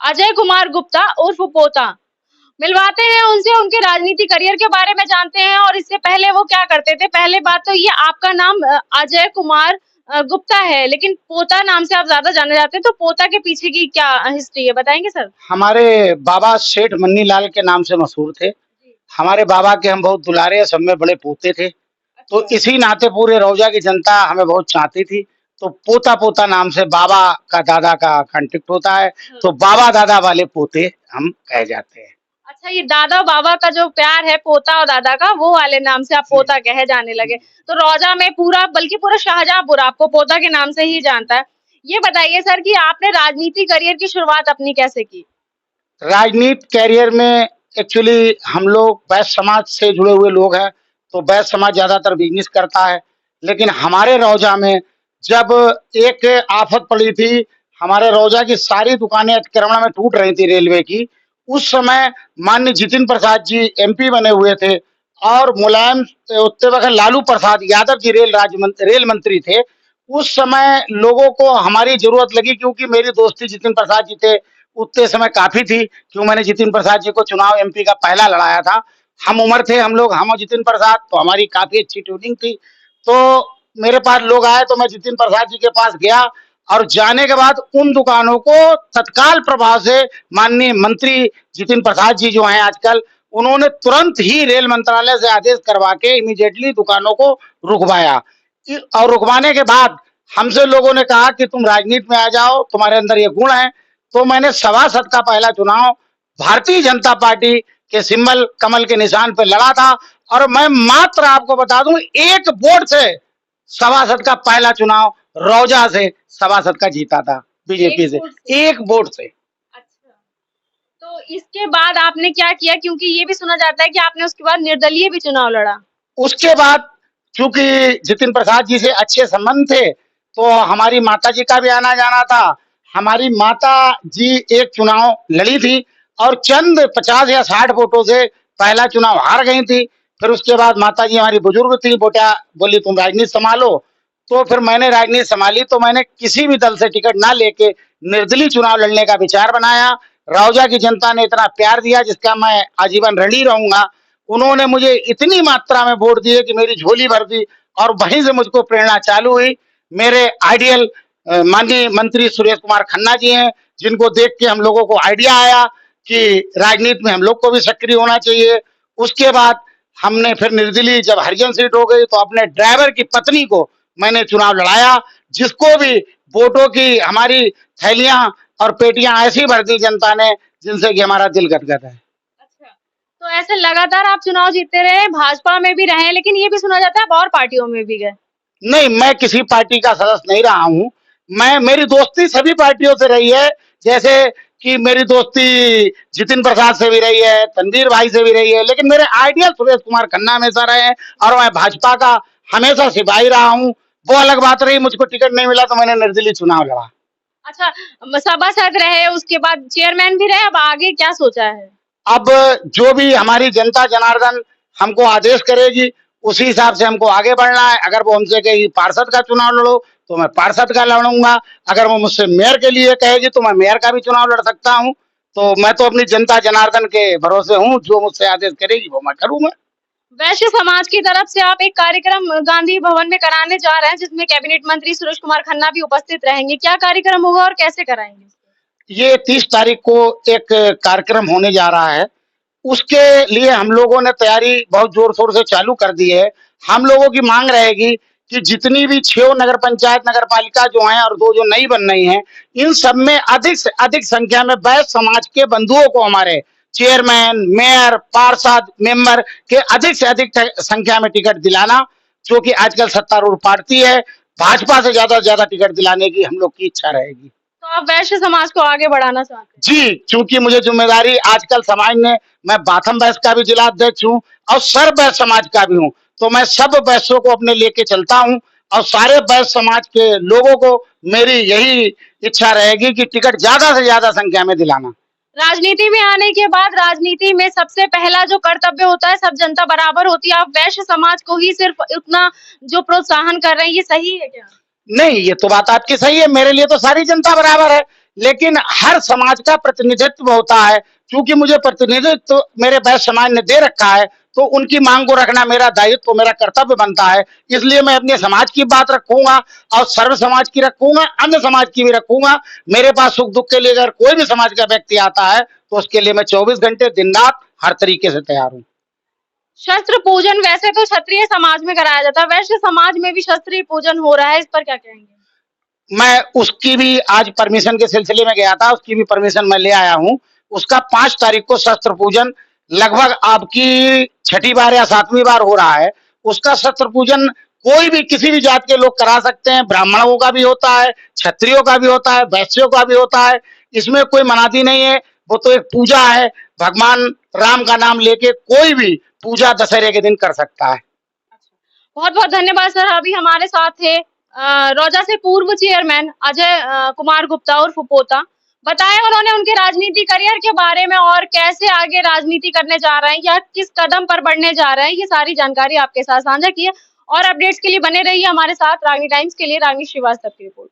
अजय कुमार गुप्ता उर्फ पोता। मिलवाते हैं उनसे, उनके राजनीति करियर के बारे में जानते हैं और इससे पहले वो क्या करते थे। पहले बात तो ये, आपका नाम अजय कुमार गुप्ता है, लेकिन पोता नाम से आप ज्यादा जाने जाते हैं, तो पोता के पीछे की क्या हिस्ट्री है, बताएंगे सर? हमारे बाबा सेठ मन्नी लाल के नाम से मशहूर थे। हमारे बाबा के हम बहुत दुलारे, सब में बड़े पोते थे। तो इसी नाते पूरे रौजा की जनता हमें बहुत चाहती थी। तो पोता पोता नाम से बाबा का दादा का कांटेक्ट होता है, तो बाबा दादा वाले पोते हम कह जाते हैं। अच्छा, ये दादा बाबा का जो प्यार है पोता और दादा का, वो वाले नाम से आप पोता कहे जाने लगे। तो रौजा में पूरा, बल्कि पूरा शाहजहांपुर आपको पोता के नाम से ही जानता है। ये बताइए सर कि आपने राजनीति करियर की शुरुआत अपनी कैसे की? राजनीति कैरियर में एक्चुअली हम लोग वैश्य समाज से जुड़े हुए लोग हैं, तो वैश्य समाज ज्यादातर बिजनेस करता है। लेकिन हमारे रौजा में जब एक आफत पड़ी थी, हमारे रौजा की सारी दुकानें अतिक्रमण में टूट रही थी रेलवे की। उस समय माननीय जितिन प्रसाद जी एमपी बने हुए थे और मुलायम उतने वक्त लालू प्रसाद यादव जी रेल मंत्री थे। उस समय लोगों को हमारी जरूरत लगी, क्योंकि मेरी दोस्ती जितिन प्रसाद जी थे उतने समय काफी थी, क्यों मैंने जितिन प्रसाद जी को चुनाव एमपी का पहला लड़ाया था। हम उम्र थे हम लोग, हम और जितिन प्रसाद, तो हमारी काफी अच्छी ट्यूनिंग थी। तो मेरे पास लोग आए तो मैं जितिन प्रसाद जी के पास गया और जाने के बाद उन दुकानों को तत्काल प्रभाव से माननीय मंत्री जितिन प्रसाद जी जो हैं आजकल, उन्होंने तुरंत ही रेल मंत्रालय से आदेश करवा के इमीडिएटली दुकानों को रुकवाया। और रुकवाने के बाद हमसे लोगों ने कहा कि तुम राजनीति में आ जाओ, तुम्हारे अंदर ये गुण है। तो मैंने सभासद का पहला चुनाव भारतीय जनता पार्टी के सिंबल कमल के निशान पे लड़ा था, और मैं मात्र आपको बता दूं एक वोट से सभासद का पहला चुनाव रौजा से सभासद का जीता था, बीजेपी से एक वोट से। अच्छा, तो इसके बाद आपने क्या किया? क्योंकि ये भी सुना जाता है कि आपने उसके बाद निर्दलीय भी चुनाव लड़ा। उसके बाद चूंकि जितिन प्रसाद जी से अच्छे संबंध थे, तो हमारी माता जी का भी आना जाना था। हमारी माता जी एक चुनाव लड़ी थी और चंद 50 या 60 वोटों से पहला चुनाव हार गई थी। फिर उसके बाद माता जी हमारी बुजुर्ग थी, बेटा बोली तुम राजनीति संभालो। तो फिर मैंने राजनीति संभाली, तो मैंने किसी भी दल से टिकट ना लेके निर्दलीय चुनाव लड़ने का विचार बनाया। रौजा की जनता ने इतना प्यार दिया जिसका मैं आजीवन ऋणी रहूंगा। उन्होंने मुझे इतनी मात्रा में वोट दिए कि मेरी झोली भर दी, और वहीं से मुझको प्रेरणा चालू हुई। मेरे आइडियल माननीय मंत्री सुरेश कुमार खन्ना जी हैं, जिनको देख के हम लोगों को आइडिया आया कि राजनीति में हम लोग को भी सक्रिय होना चाहिए। उसके बाद हमने फिर निर्दलीय जब हरिजन सीट हो गई, तो अपने ड्राइवर की पत्नी को मैंने चुनाव लड़ाया, जिसको भी वोटों की हमारी थैलियां और पेटियां ऐसी भर दी जनता ने जिनसे कि हमारा दिल गदगद है। अच्छा, तो ऐसे लगातार आप चुनाव जीतते रहे, भाजपा में भी रहे, लेकिन ये भी सुना जाता है आप और पार्टियों में भी गए। नहीं, मैं किसी पार्टी का सदस्य नहीं रहा हूँ। मेरी दोस्ती सभी पार्टियों से रही है। जैसे कि मेरी दोस्ती जितिन प्रसाद से भी रही है, तनवीर भाई से भी रही है, लेकिन मेरे आइडियल सुरेश कुमार खन्ना हमेशा रहे हैं, और मैं भाजपा का हमेशा सिपाही रहा हूँ। वो अलग बात रही, मुझको टिकट नहीं मिला तो मैंने निर्दलीय चुनाव लड़ा। अच्छा, सभासद रहे, उसके बाद चेयरमैन भी रहे, अब आगे क्या सोचा है? अब जो भी हमारी जनता जनार्दन हमको आदेश करेगी, उसी हिसाब से हमको आगे बढ़ना है। अगर वो हमसे कहेगी पार्षद का चुनाव लड़ो, तो मैं पार्षद का लड़ूंगा। अगर वो मुझसे मेयर के लिए कहेगी, तो मैं मेयर का भी चुनाव लड़ सकता हूँ। तो मैं तो अपनी जनता जनार्दन के भरोसे हूँ, जो मुझसे आदेश करेगी वो मैं करूंगा। वैश्य समाज की तरफ से आप एक कार्यक्रम गांधी भवन में कराने जा रहे हैं, जिसमें कैबिनेट मंत्री सुरेश कुमार खन्ना भी उपस्थित रहेंगे। क्या कार्यक्रम होगा और कैसे कराएंगे? ये 30 तारीख को एक कार्यक्रम होने जा रहा है। उसके लिए हम लोगों ने तैयारी बहुत जोर शोर से चालू कर दी है। हम लोगों की मांग रहेगी कि जितनी भी 6 नगर पंचायत नगर पालिका जो हैं और 2 जो नई बन रही हैं, इन सब में अधिक से अधिक संख्या में वैश्य समाज के बंधुओं को हमारे चेयरमैन, मेयर, पार्षद, मेंबर के अधिक से अधिक संख्या में टिकट दिलाना, जो कि आजकल सत्तारूढ़ पार्टी है। भाजपा से ज्यादा टिकट दिलाने की हम लोग की इच्छा रहेगी। तो आप वैश्य समाज को आगे बढ़ाना चाहते हैं? जी, क्योंकि मुझे जिम्मेदारी आजकल समाज ने, मैं बाथम वैश्य का भी जिला अध्यक्ष हूँ और सर्व वैश्य समाज का भी हूँ, तो मैं सब वैश्यों को अपने लेके चलता हूँ, और सारे वैश्य समाज के लोगों को मेरी यही इच्छा रहेगी कि टिकट ज्यादा से ज्यादा संख्या में दिलाना। राजनीति में आने के बाद राजनीति में सबसे पहला जो कर्तव्य होता है, सब जनता बराबर होती है, आप वैश्य समाज को ही सिर्फ उतना जो प्रोत्साहन कर रहे हैं, ये सही है क्या? नहीं, ये तो बात आपकी सही है। मेरे लिए तो सारी जनता बराबर है। लेकिन हर समाज का प्रतिनिधित्व होता है। क्योंकि मुझे प्रतिनिधित्व मेरे वैश्य समाज ने दे रखा है, तो उनकी मांग को रखना मेरा दायित्व, मेरा कर्तव्य बनता है। इसलिए मैं अपने समाज की बात रखूंगा और सर्व समाज की रखूंगा, अन्य समाज की भी रखूंगा। मेरे पास सुख दुख के लिए अगर कोई भी समाज का व्यक्ति आता है तो उसके लिए मैं 24 घंटे दिन रात हर तरीके से तैयार हूँ। शस्त्र पूजन वैसे तो क्षत्रिय समाज में कराया जाता है, वैश्य समाज में भी शस्त्रीय पूजन हो रहा है, इस पर क्या कहेंगे? मैं उसकी भी आज परमिशन के सिलसिले में गया था, उसकी भी परमिशन मैं ले आया हूँ। उसका 5 तारीख को शस्त्र पूजन लगभग आपकी 6ठी बार या 7वीं बार हो रहा है। उसका शस्त्र पूजन कोई भी किसी भी जात के लोग करा सकते हैं। ब्राह्मणों का भी होता है, क्षत्रियों का भी होता है, वैश्यों का भी होता है। इसमें कोई मनादी नहीं है। वो तो एक पूजा है। भगवान राम का नाम लेके कोई भी पूजा दशहरे के दिन कर सकता है। बहुत बहुत धन्यवाद सर। अभी हमारे साथ थे रौजा से पूर्व चेयरमैन अजय कुमार गुप्ता उर्फ पोता। बताया उन्होंने उनके राजनीति करियर के बारे में और कैसे आगे राजनीति करने जा रहे हैं या किस कदम पर बढ़ने जा रहे हैं, ये सारी जानकारी आपके साथ साझा की है। और अपडेट्स के लिए बने रहिए हमारे साथ। रागनी टाइम्स के लिए रागनी श्रीवास्तव की रिपोर्ट।